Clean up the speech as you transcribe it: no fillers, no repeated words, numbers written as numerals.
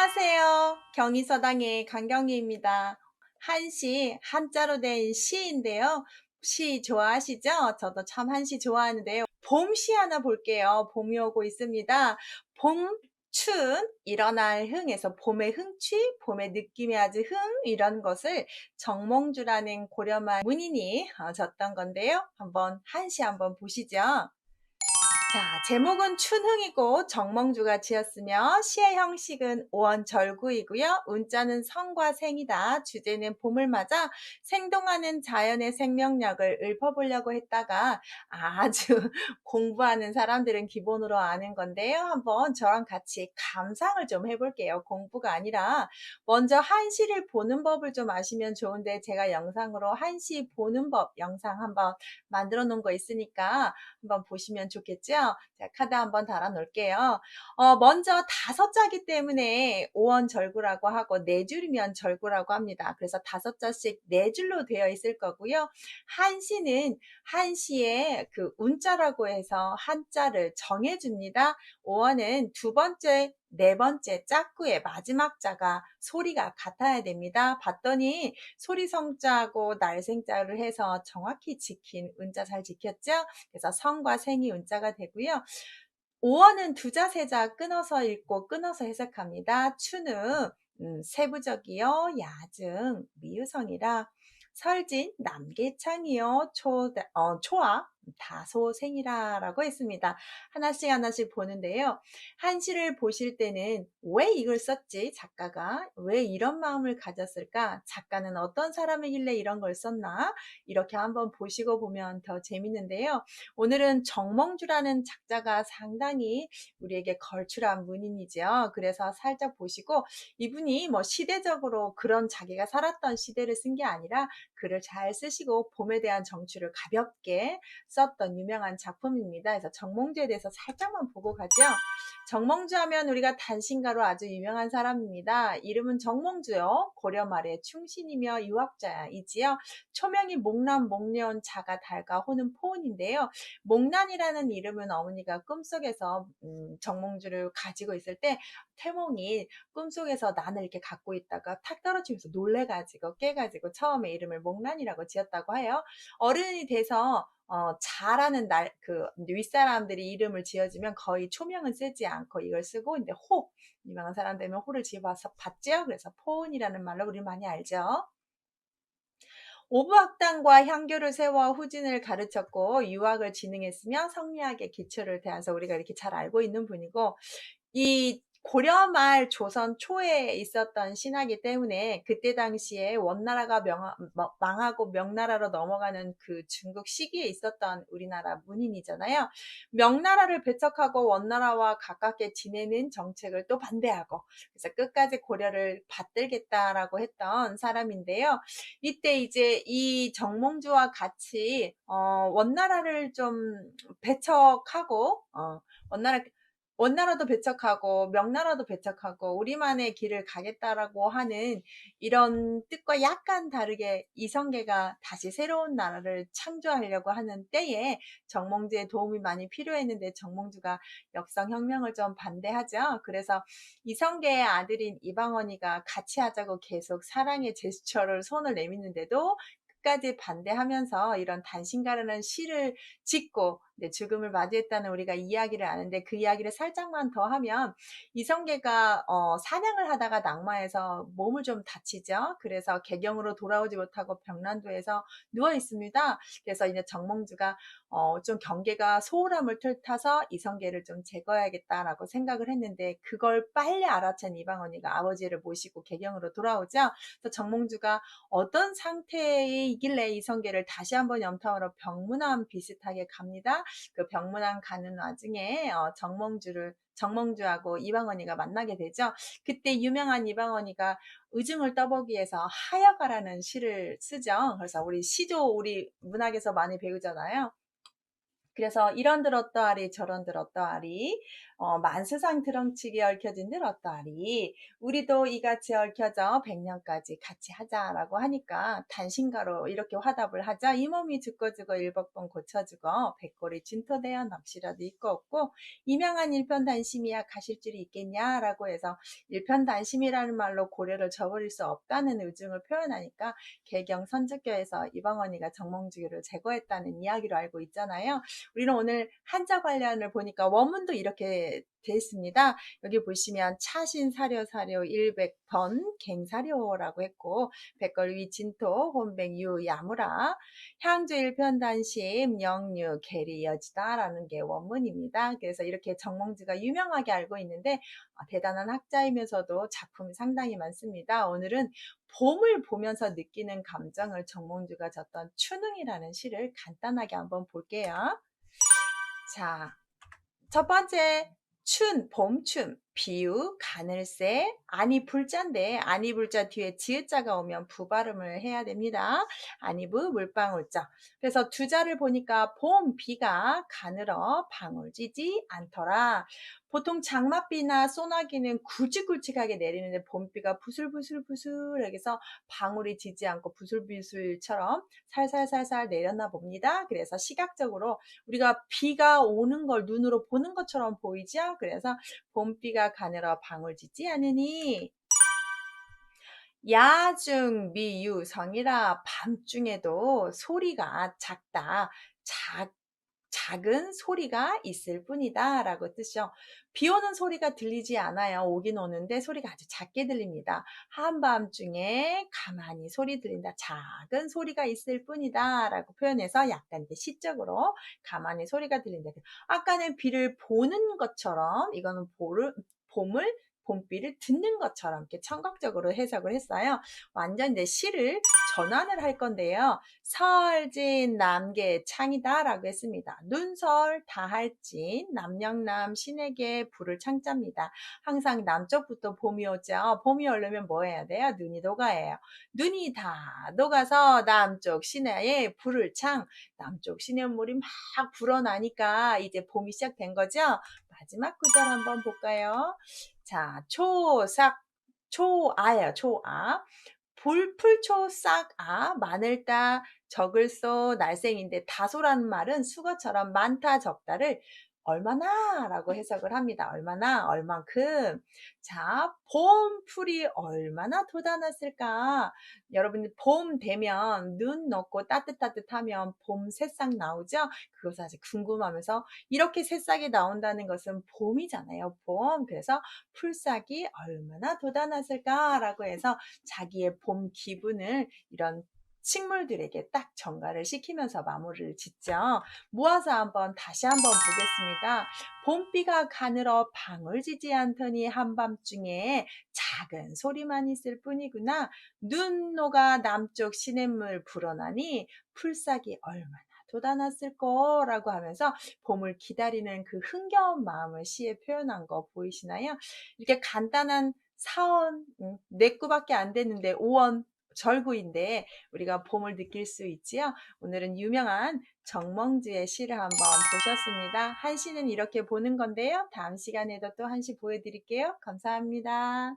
안녕하세요. 경희서당의 강경희입니다. 한시, 한자로 된 시인데요. 시 좋아하시죠? 저도 참 한시 좋아하는데요. 봄시 하나 볼게요. 봄이 오고 있습니다. 봄, 춘, 일어날 흥에서 봄의 흥취, 봄의 느낌이 아주 흥, 이런 것을 정몽주라는 고려말 문인이 졌던 건데요. 한시 한번 보시죠. 자, 제목은 춘흥이고 정몽주가 지었으며 시의 형식은 오원절구이고요. 운자는 성과 생이다. 주제는 봄을 맞아 생동하는 자연의 생명력을 읊어보려고 했다가 아주 공부하는 사람들은 기본으로 아는 건데요. 한번 저랑 같이 감상을 좀 해볼게요. 공부가 아니라 먼저 한시를 보는 법을 좀 아시면 좋은데 제가 영상으로 한시 보는 법 영상 한번 만들어 놓은 거 있으니까 한번 보시면 좋겠죠? 자, 카드 한번 달아 놓을게요. 먼저 다섯 자기 때문에 오원절구라고 하고 네 줄이면 절구라고 합니다. 그래서 다섯 자씩 네 줄로 되어 있을 거고요. 한시는 한시에 그 운자라고 해서 한자를 정해줍니다. 오원은 두 번째, 네 번째 짝구의 마지막 자가 소리가 같아야 됩니다. 봤더니 소리 성자하고 날생자를 해서 정확히 지킨 운자 잘 지켰죠? 그래서 성과 생이 운자가 되고요. 오어는 두자 세자 끊어서 읽고 끊어서 해석합니다. 추는 세부적이요 야증 미유성이라 설진 남계창이요 초아 다소생이라라고 했습니다. 하나씩 하나씩 보는데요. 한시를 보실 때는 왜 이걸 썼지? 작가가 왜 이런 마음을 가졌을까? 작가는 어떤 사람이길래 이런 걸 썼나? 이렇게 한번 보시고 보면 더 재밌는데요. 오늘은 정몽주라는 작자가 상당히 우리에게 걸출한 문인이죠. 그래서 살짝 보시고 이분이 뭐 시대적으로 그런 자기가 살았던 시대를 쓴 게 아니라 글을 잘 쓰시고 봄에 대한 정취를 가볍게 썼던 유명한 작품입니다. 그래서 정몽주에 대해서 살짝만 보고 가죠. 정몽주 하면 우리가 단신가로 아주 유명한 사람입니다. 이름은 정몽주요. 고려 말의 충신이며 유학자이지요. 초명이 목란, 목련, 자가, 달가, 호는 포은인데요. 목란이라는 이름은 어머니가 꿈속에서 정몽주를 가지고 있을 때 태몽이 꿈속에서 난을 이렇게 갖고 있다가 탁 떨어지면서 놀래가지고 깨가지고 처음에 이름을 목란이라고 지었다고 해요. 어른이 돼서 잘하는 그 윗사람들이 이름을 지어주면 거의 초명은 쓰지 않고 이걸 쓰고 이제 호 유명한 사람 되면 호를 지어봐서 봤죠. 그래서 포은이라는 말로 우리 많이 알죠. 오부학당과 향교를 세워 후진을 가르쳤고 유학을 진행했으며 성리학의 기초를 대해서 우리가 이렇게 잘 알고 있는 분이고 이 고려 말 조선 초에 있었던 신화이기 때문에 그때 당시에 원나라가 망하고 명나라로 넘어가는 그 중국 시기에 있었던 우리나라 문인이잖아요. 명나라를 배척하고 원나라와 가깝게 지내는 정책을 또 반대하고 그래서 끝까지 고려를 받들겠다라고 했던 사람인데요. 이때 이제 이 정몽주와 같이 원나라를 좀 배척하고 원나라도 배척하고 명나라도 배척하고 우리만의 길을 가겠다라고 하는 이런 뜻과 약간 다르게 이성계가 다시 새로운 나라를 창조하려고 하는 때에 정몽주의 도움이 많이 필요했는데 정몽주가 역성혁명을 좀 반대하죠. 그래서 이성계의 아들인 이방원이가 같이 하자고 계속 사랑의 제스처를 손을 내미는데도 끝까지 반대하면서 이런 단신가라는 시를 짓고 죽음을 맞이했다는 우리가 이야기를 아는데 그 이야기를 살짝만 더 하면 이성계가 사냥을 하다가 낙마해서 몸을 좀 다치죠. 그래서 개경으로 돌아오지 못하고 병란도에서 누워 있습니다. 그래서 이제 정몽주가 좀 경계가 소홀함을 틈타서 이성계를 좀 제거해야겠다라고 생각을 했는데 그걸 빨리 알아챈 이방원이가 아버지를 모시고 개경으로 돌아오죠. 그래서 정몽주가 어떤 상태이길래 이성계를 다시 한번 염탐하러 병문안 비슷하게 갑니다. 그 병문안 가는 와중에 정몽주하고 이방원이가 만나게 되죠. 그때 유명한 이방원이가 의중을 떠보기 위해서 하여가라는 시를 쓰죠. 그래서 우리 시조 우리 문학에서 많이 배우잖아요. 그래서 이런들 어떠하리 저런들 어떠하리 만세상 드렁치기 얽혀진들 어떠하리 우리도 이같이 얽혀져 100년까지 같이 하자라고 하니까 단신가로 이렇게 화답을 하자 이 몸이 죽고 일벅번 고쳐주고 백골이 진토되어 넋이라도 있고 없고 이명한 일편단심이야 가실 줄이 있겠냐라고 해서 일편단심이라는 말로 고려를 저버릴 수 없다는 의중을 표현하니까 개경 선주교에서 이방원이가 정몽주교를 제거했다는 이야기로 알고 있잖아요. 우리는 오늘 한자 관련을 보니까 원문도 이렇게 돼 있습니다. 여기 보시면 차신 사료 사료 일백번 갱사료라고 했고 백걸위 진토 혼백유 야무라 향주 일편단심 영유 계리 여지다라는 게 원문입니다. 그래서 이렇게 정몽주가 유명하게 알고 있는데 대단한 학자이면서도 작품이 상당히 많습니다. 오늘은 봄을 보면서 느끼는 감정을 정몽주가 졌던 추능이라는 시를 간단하게 한번 볼게요. 자, 첫 번째 봄춤 비유 가늘새 아니 불자인데 아니 불자 뒤에 지읒자가 오면 부 발음을 해야 됩니다. 아니부 물방울자. 그래서 두 자를 보니까 봄 비가 가늘어 방울지지 않더라. 보통 장맛비나 소나기는 굵직굵직하게 내리는데 봄비가 부슬부슬부슬하게 해서 방울이 지지 않고 부슬부슬처럼 살살살살 내렸나 봅니다. 그래서 시각적으로 우리가 비가 오는 걸 눈으로 보는 것처럼 보이죠? 그래서 봄비가 가늘어 방울지지 않으니 야중 미유성이라 밤중에도 소리가 작다. 작은 소리가 있을 뿐이다 라고 뜻이요. 비 오는 소리가 들리지 않아요. 오긴 오는데 소리가 아주 작게 들립니다. 한밤중에 가만히 소리 들린다. 작은 소리가 있을 뿐이다 라고 표현해서 약간 이제 시적으로 가만히 소리가 들린다. 아까는 비를 보는 것처럼 이거는 봄을 봄비를 듣는 것처럼 이렇게 청각적으로 해석을 했어요. 완전 이제 시를 전환을 할 건데요. 설진 남계 창이다 라고 했습니다. 눈설 다할진 남영남 신에게 불을 창자입니다. 항상 남쪽부터 봄이 오죠. 봄이 오려면 뭐 해야 돼요? 눈이 녹아야 해요. 눈이 다 녹아서 남쪽 시내에 불을 창 남쪽 시냇물이 막 불어나니까 이제 봄이 시작된 거죠. 마지막 구절 한번 볼까요? 자, 초아예요. 초아. 불풀초 싹아 마늘따 적을소 날생인데 다소라는 말은 수거처럼 많다 적다를 얼마나 라고 해석을 합니다. 얼마나 얼만큼. 자, 봄풀이 얼마나 돋아났을까. 여러분 봄 되면 눈 녹고 따뜻하면 봄 새싹 나오죠. 그것을 아주 궁금하면서 이렇게 새싹이 나온다는 것은 봄이잖아요. 봄. 그래서 풀싹이 얼마나 돋아났을까 라고 해서 자기의 봄 기분을 이런 식물들에게 딱 전가를 시키면서 마무리를 짓죠. 모아서 다시 한번 보겠습니다. 봄비가 가늘어 방울지지 않더니 한밤중에 작은 소리만 있을 뿐이구나. 눈 녹아 남쪽 시냇물 불어나니 풀싹이 얼마나 돋아났을 거라고 하면서 봄을 기다리는 그 흥겨운 마음을 시에 표현한 거 보이시나요? 이렇게 간단한 사원, 네 구밖에 안 됐는데 5원 절구인데 우리가 봄을 느낄 수 있지요. 오늘은 유명한 정몽주의 시를 한번 보셨습니다. 한시는 이렇게 보는 건데요. 다음 시간에도 또 한시 보여드릴게요. 감사합니다.